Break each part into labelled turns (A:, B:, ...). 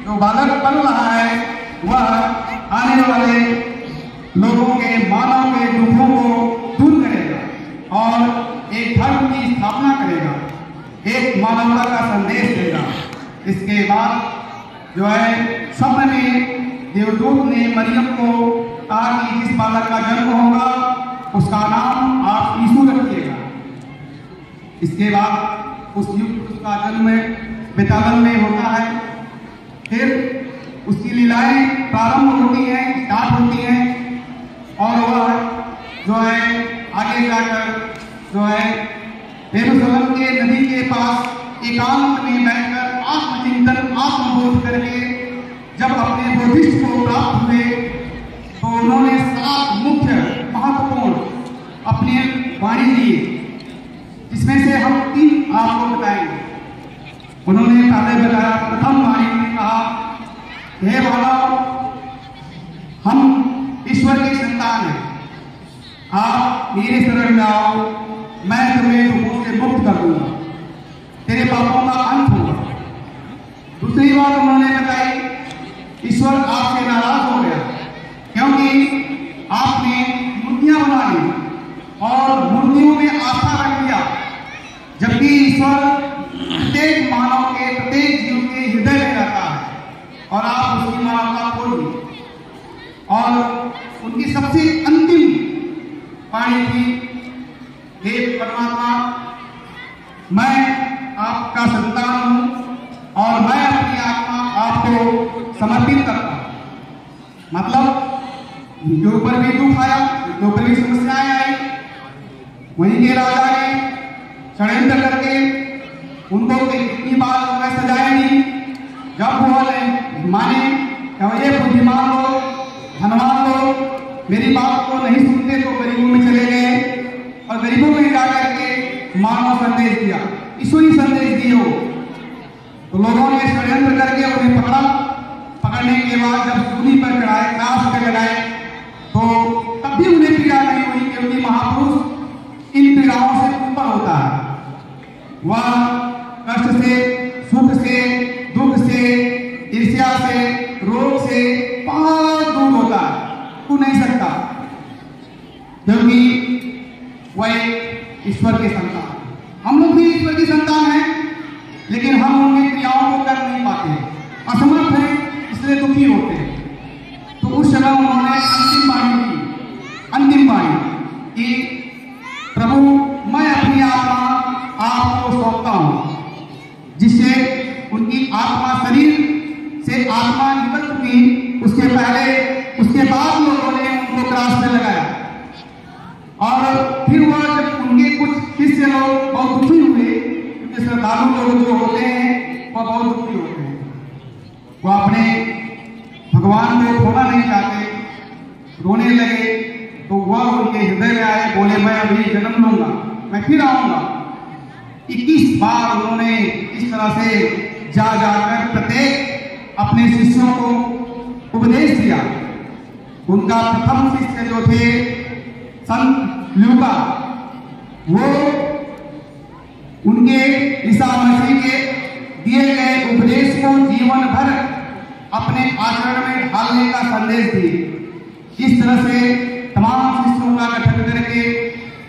A: जो बालक बन रहा है वह आने वाले लोगों के मानव के दुखों को दूर करेगा और एक धर्म की स्थापना करेगा, एक मानवता का संदेश देगा। इसके बाद जो है स्वप्न में देवदूत ने मरियम को कहा कि जिस बालक का जन्म होगा उसका नाम आप यीशु रखिएगा। इसके बाद उस युग का जन्म बेतालन में होता है। फिर उसकी लीलाएं प्रारंभ होती हैं, स्टार्ट होती हैं और वह जो है आगे जाकर जो है यरूशलेम के नदी के पास एकांत में बैठकर आत्मचिंतन आत्मबोध करके जब अपने बोधिष्ठ को प्राप्त हुए तो उन्होंने 7 मुख्य महत्वपूर्ण अपनी वाणी दी, जिसमें से हम 3 आपको बताएंगे। उन्होंने पहले बताया, प्रथम वाणी में कहा, हे मानव, हम ईश्वर की संतान हैं, आप मेरे शरण में आओ, मैं तुम्हें दुखों से मुक्त कर दूंगा, तेरे पापों का अंत होगा। दूसरी बात उन्होंने बताई, ईश्वर आपसे नाराज हो गया क्योंकि आपने मूर्तियां बना ली और मूर्तियों में आस्था रख दिया, जबकि ईश्वर प्रत्येक मानव के प्रत्येक जीव के हृदय में रहता है और आप उसकी मानवता खो दी। और उनकी सबसे अंतिम वाणी थी, हे परमात्मा, मैं आपका संतान हूं और मैं अपनी आत्मा आपको समर्पित करता हूं। मतलब उनके ऊपर भी दुख आया, उनके ऊपर भी समस्याएं आई, वहीं के राजा ने षड्यंत्र करके उनको कितनी बार उन्हें सजाए नहीं। जब वो माने ये बुद्धिमान लोग, धनवान लोग मेरी बात को नहीं सुनते तो गरीबों में चले गए और गरीबों में जाकर के मानव संदेश दिया, ईश्वरी संदेश दियो। तो लोगों ने षड्यंत्र करके उन्हें पकड़ा। पकड़ने के बाद जब सूली पर चढ़ाए, क्रास पे लगाए, तो तब भी उन्हें पीड़ा नहीं हुई, क्योंकि महापुरुष इन पीड़ाओं से ऊपर होता है। वह कष्ट से, सुख से, दुख से, ईर्ष्या से, रोग से बहुत दूर होता है, तू नहीं सकता, क्योंकि वह ईश्वर के संतान। हम लोग भी ईश्वर की संतान हैं, लेकिन हम उनकी क्रियाओं को कर नहीं पाते, असमर्थ हैं, इसलिए दुखी होते हैं। तो उस समय उन्होंने अंतिम वाणी कि प्रभु, मैं अपनी आत्मा आपको सौंपता हूं, जिससे उनकी आत्मा शरीर से आत्मा निकल चुकी। उसके पहले, उसके बाद लोगों ने उनको क्रास पे लगाया और फिर वह जब उनके कुछ शिष्य लोग बहुत दुखी हुए, क्योंकि श्रद्धालु लोग जो होते हैं वह बहुत दुखी होते हैं, वह अपने भगवान को खोना नहीं चाहते, रोने लगे। तो वह उनके हृदय में आए, बोले मैं अभी जन्म लूंगा, मैं फिर आऊंगा। 21 बार उन्होंने इस तरह से जा जाकर प्रत्येक अपने शिष्यों को उपदेश दिया। उनका प्रथम शिष्य जो थे संत लूका, वो उनके ईसा मसीह के दिए गए उपदेश को जीवन भर अपने आचरण में ढालने का संदेश दिए। इस तरह से तमाम शिष्यों का गठन करके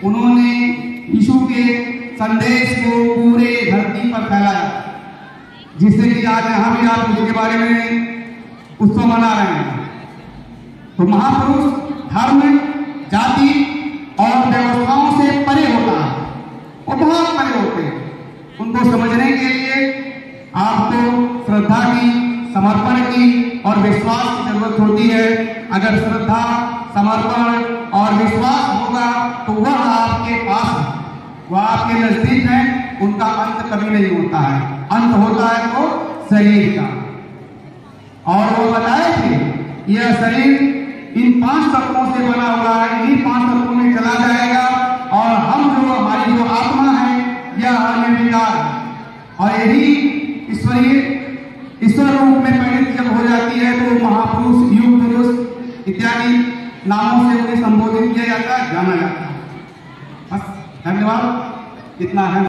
A: उन्होंने यीशु के संदेश को पूरे धरती पर फैलाया, जिससे कि आज यहाँ भी आप उसके बारे में उत्सव मना रहे हैं। तो महापुरुष धर्म, जाति और व्यवस्थाओं से परे होता है, वो बहुत परे होते हैं। उनको समझने के लिए आपको श्रद्धा की, समर्पण की और विश्वास की जरूरत होती है। अगर श्रद्धा, समर्पण और विश्वास होगा तो वह आपके पास है, वह आपके नजदीक है, उनका अंत कभी नहीं होता है। अंत होता है तो शरीर का, और वो बताए थे यह शरीर इन 5 तत्वों से बना हुआ है, इन्हीं 5 तत्वों में चला जाएगा और हम जो, हमारी जो आत्मा है यह अनिर्विकार है। और यही ईश्वर रूप में परिणित जब हो जाती है तो महापुरुष, युग पुरुष इत्यादि नामों से उन्हें संबोधित किया जाता है, जाना जाता है। बस, धन्यवाद, इतना है।